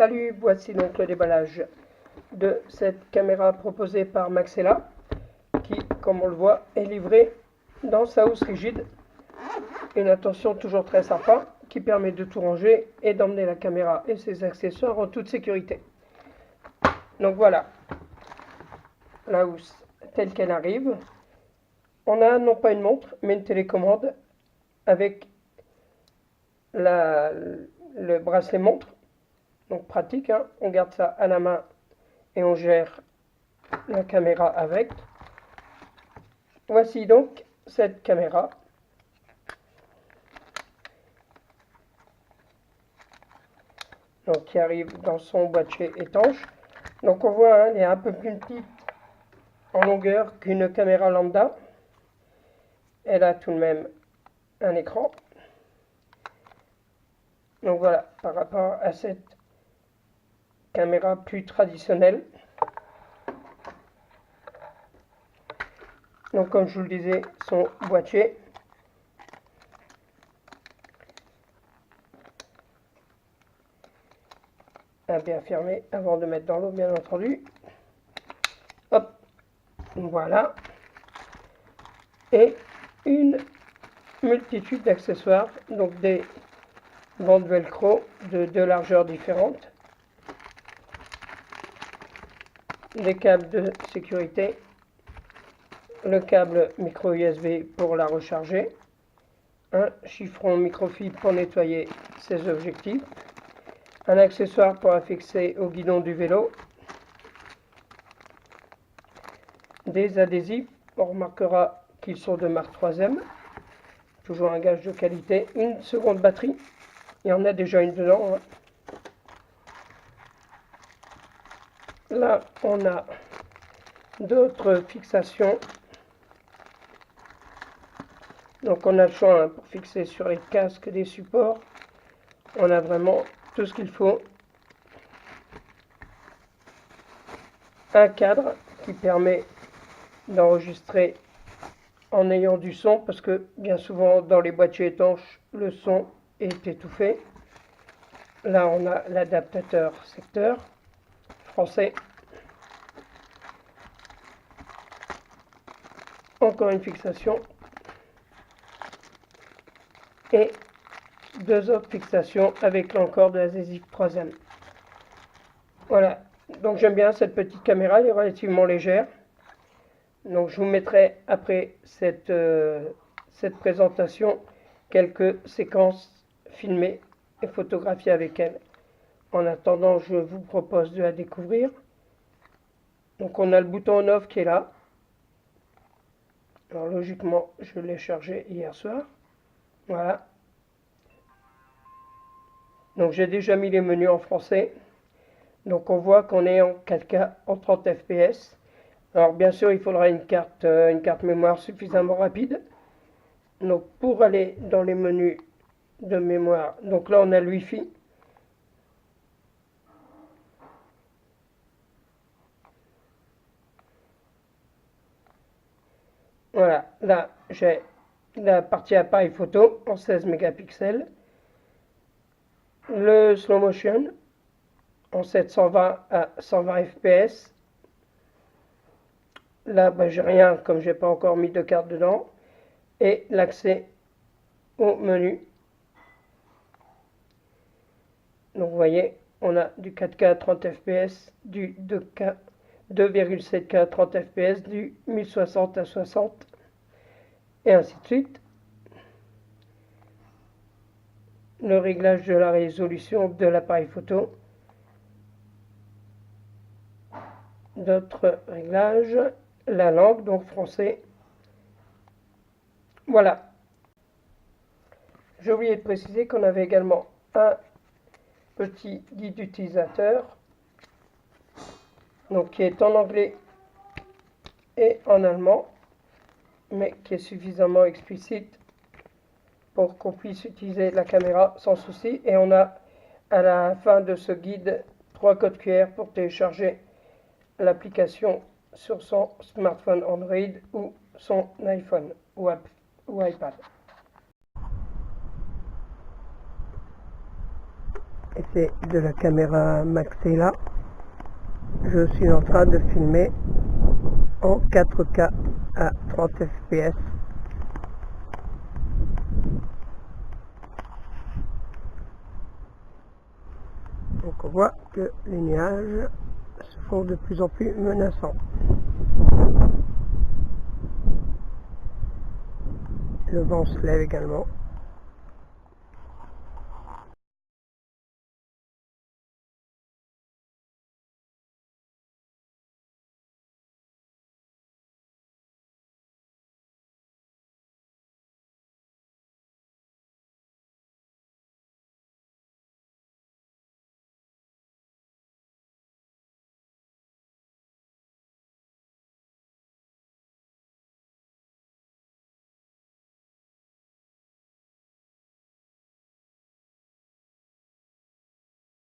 Salut, voici donc le déballage de cette caméra proposée par Maxella qui, comme on le voit, est livrée dans sa housse rigide. Une attention toujours très sympa qui permet de tout ranger et d'emmener la caméra et ses accessoires en toute sécurité. Donc voilà, la housse telle qu'elle arrive. On a non pas une montre, mais une télécommande avec le bracelet montre. Donc pratique, hein. On garde ça à la main et on gère la caméra avec. Voici donc cette caméra. Donc qui arrive dans son boîtier étanche. Donc on voit, hein, elle est un peu plus petite en longueur qu'une caméra lambda. Elle a tout de même un écran. Donc voilà, par rapport à cette caméra plus traditionnelle. Donc comme je vous le disais, son boîtier. À bien fermer avant de mettre dans l'eau, bien entendu. Hop, voilà. Et une multitude d'accessoires, donc des bandes velcro de deux largeurs différentes, des câbles de sécurité, le câble micro USB pour la recharger, un chiffon microfibre pour nettoyer ses objectifs, un accessoire pour affixer au guidon du vélo, des adhésifs, on remarquera qu'ils sont de marque 3M, toujours un gage de qualité, une seconde batterie, il y en a déjà une dedans, hein. Là on a d'autres fixations, donc on a le choix, hein, pour fixer sur les casques des supports, on a vraiment tout ce qu'il faut. Un cadre qui permet d'enregistrer en ayant du son, parce que bien souvent dans les boîtiers étanches le son est étouffé. Là on a l'adaptateur secteur français. Encore une fixation et deux autres fixations avec encore de l'adhésif 3M. Voilà, donc j'aime bien cette petite caméra, elle est relativement légère. Donc je vous mettrai après cette présentation quelques séquences filmées et photographiées avec elle. En attendant, je vous propose de la découvrir. Donc on a le bouton on-off qui est là. Alors logiquement, je l'ai chargé hier soir. Voilà. Donc j'ai déjà mis les menus en français. Donc on voit qu'on est en 4K en 30 fps. Alors bien sûr, il faudra une carte mémoire suffisamment rapide. Donc pour aller dans les menus de mémoire, donc là on a le Wi-Fi. Voilà, là j'ai la partie appareil photo en 16 mégapixels. Le slow motion en 720 à 120 fps. Là, j'ai rien comme j'ai pas encore mis de carte dedans. Et l'accès au menu. Donc vous voyez, on a du 4K 30 fps, du 2K 2,7K 30 fps, du 1060 à 60 et ainsi de suite. Le réglage de la résolution de l'appareil photo. D'autres réglages, la langue, donc français. Voilà. J'ai oublié de préciser qu'on avait également un petit guide utilisateur, donc qui est en anglais et en allemand, mais qui est suffisamment explicite pour qu'on puisse utiliser la caméra sans souci. Et on a à la fin de ce guide 3 codes QR pour télécharger l'application sur son smartphone Android ou son iPhone ou iPad. c'est de la caméra Maxella. Je suis en train de filmer en 4K à 30 fps. Donc on voit que les nuages se font de plus en plus menaçants. Le vent se lève également.